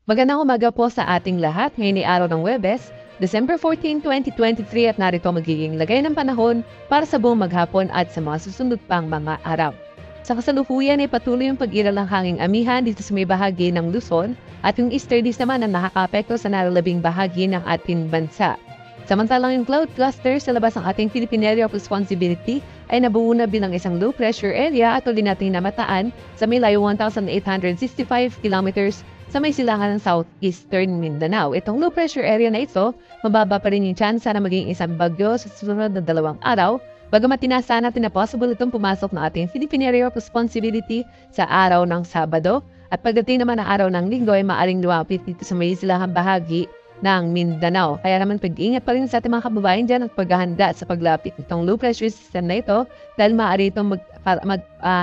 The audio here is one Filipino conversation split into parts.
Magandang umaga po sa ating lahat. Ngayon ay araw ng Huwebes, December 14, 2023 at narito magiging lagay ng panahon para sa buong maghapon at sa mga susunod pang mga araw. Sa kasalukuyan ay patuloy yung pag-iral ng hanging amihan dito sa may bahagi ng Luzon at yung easterlies naman ang nakakapekto sa nalalabing bahagi ng ating bansa. Samantalang yung cloud cluster sa labas ng ating Philippine Area of Responsibility ay nabuo na bilang isang low pressure area at uli nating namataan sa may layo 1,865 kilometers sa may silangan ng southeastern Mindanao. Itong low pressure area na ito, mababa pa rin yung tsansa na maging isang bagyo sa susunod na 2 araw, bagamat tinasa natin na possible itong pumasok ng ating Philippine Area of Responsibility sa araw ng Sabado. At pagdating naman ng araw ng Linggo ay maaaring lumapit dito sa may silangang bahagi ng Mindanao. Kaya naman pag-iingat pa rin sa ating mga kababayan dyan at paghahanda sa paglapit nitong low pressure system na ito dahil maaari itong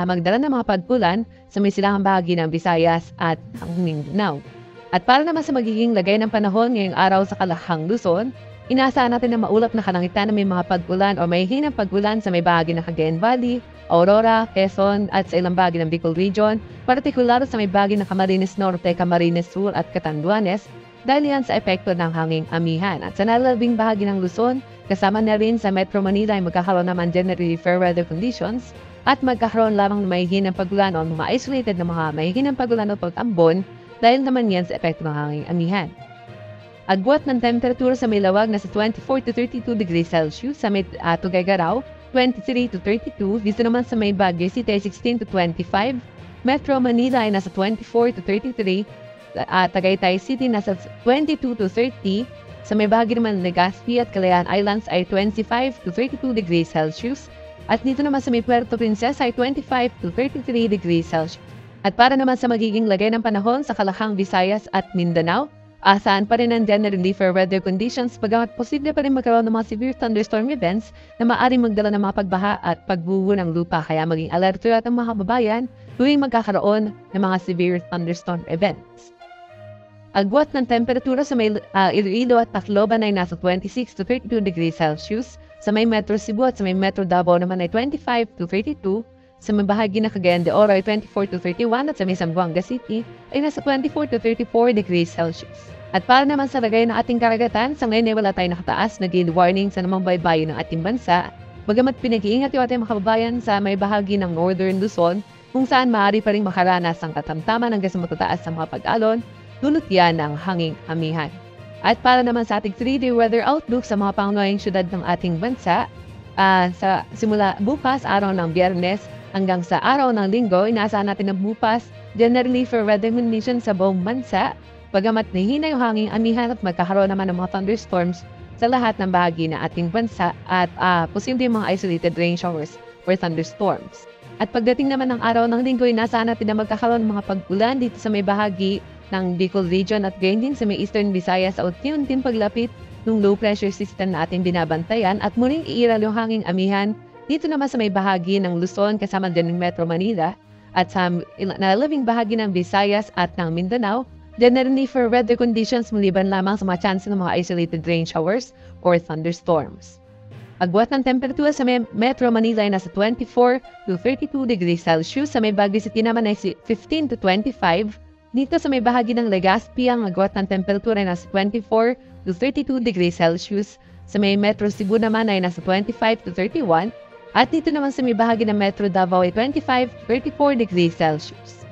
magdala ng mga pagkulan sa may silangang bahagi ng Visayas at ang Mindanao. At para naman sa magiging lagay ng panahon ngayong araw sa Kalahang Luzon, inaasahan natin na maulap na kalangitan na may mga pagkulan o may hinang pagkulan sa may bahagi ng Cagayan Valley, Aurora, Quezon at sa ilang bahagi ng Bicol Region, partikular sa may bahagi ng Camarines Norte, Camarines Sur at Catanduanes, dahil yan sa epekto ng hanging amihan. At sa nalalabing bahagi ng Luzon, kasama na rin sa Metro Manila ay magkakaroon naman generally fair weather conditions at magkakaroon lamang ng mahihinang pagulan o mga isolated na mga mahihinang pagulan o pag-ambon dahil naman yan sa epekto ng hanging amihan. Agwat ng temperatura sa may lawag na sa 24 to 32 degrees Celsius, sa may Tuguegarao, 23 to 32, dito naman sa may Baguio City ay 16 to 25, Metro Manila ay nasa 24 to 33, Tagaytay City nasa 22 to 30, sa may bahagi naman ng Legazpi at Calayan Islands ay 25 to 32 degrees Celsius, at dito naman sa may Puerto Princesa ay 25 to 33 degrees Celsius. At para naman sa magiging lagay ng panahon sa Kalahang Visayas at Mindanao, asahan pa rin ang generally fair weather conditions bagamat posible pa rin magkaroon ng mga severe thunderstorm events na maaaring magdala ng mga pagbaha at pagbuho ng lupa, kaya maging alerto at ang mga kababayan tuwing magkakaroon ng mga severe thunderstorm events. Agwat ng temperatura sa may Iloilo at Tacloban ay nasa 26 to 32 degrees Celsius, sa may Metro Cebu at sa may Metro Davao naman ay 25 to 32, sa may bahagi ng Cagayan de Oro ay 24 to 31 at sa may Zamboanga City ay nasa 24 to 34 degrees Celsius. At para naman sa lagay ng ating karagatan, sa ngayon ay wala tayong nakataas na gale warning sa namang baybayin ng ating bansa, bagamat pinag-iingat yung ating mga kababayan sa may bahagi ng Northern Luzon kung saan maaari pa rin makaranas ang katamtaman hanggang sa matataas sa mga pag-alon, dulot yan ng hanging amihan. At para naman sa ating 3-day weather outlook sa mga pangunahing syudad ng ating bansa, sa simula bukas, araw ng Biyernes, hanggang sa araw ng Linggo, inaasahan natin na bukas, generally for weather conditions sa buong bansa, bagamat nahihina yung hanging amihan at magkakaroon naman ng mga thunderstorms sa lahat ng bahagi ng ating bansa at posibleng mga isolated rain showers or thunderstorms. At pagdating naman ng araw ng Linggo, inaasahan natin na magkakaroon ng mga pag-ulan dito sa may bahagi ng Bicol Region at gayon din sa may Eastern Visayas sa unti-unting paglapit ng low pressure system na ating binabantayan at muling iiral yung hanging amihan dito naman sa may bahagi ng Luzon kasama din ng Metro Manila at sa nalalabing bahagi ng Visayas at ng Mindanao, generally for weather conditions maliban lamang sa mga chance ng mga isolated rain showers or thunderstorms. Agwat ng temperatura sa may Metro Manila ay nasa 24 to 32 degrees Celsius, sa may Baguio City naman ay 15 to 25, dito sa may bahagi ng Legazpi ang agwat ng temperatura ay nasa 24 to 32 degrees Celsius, sa may Metro Cebu naman ay nasa 25 to 31, at dito naman sa may bahagi ng Metro Davao ay 25 to 34 degrees Celsius.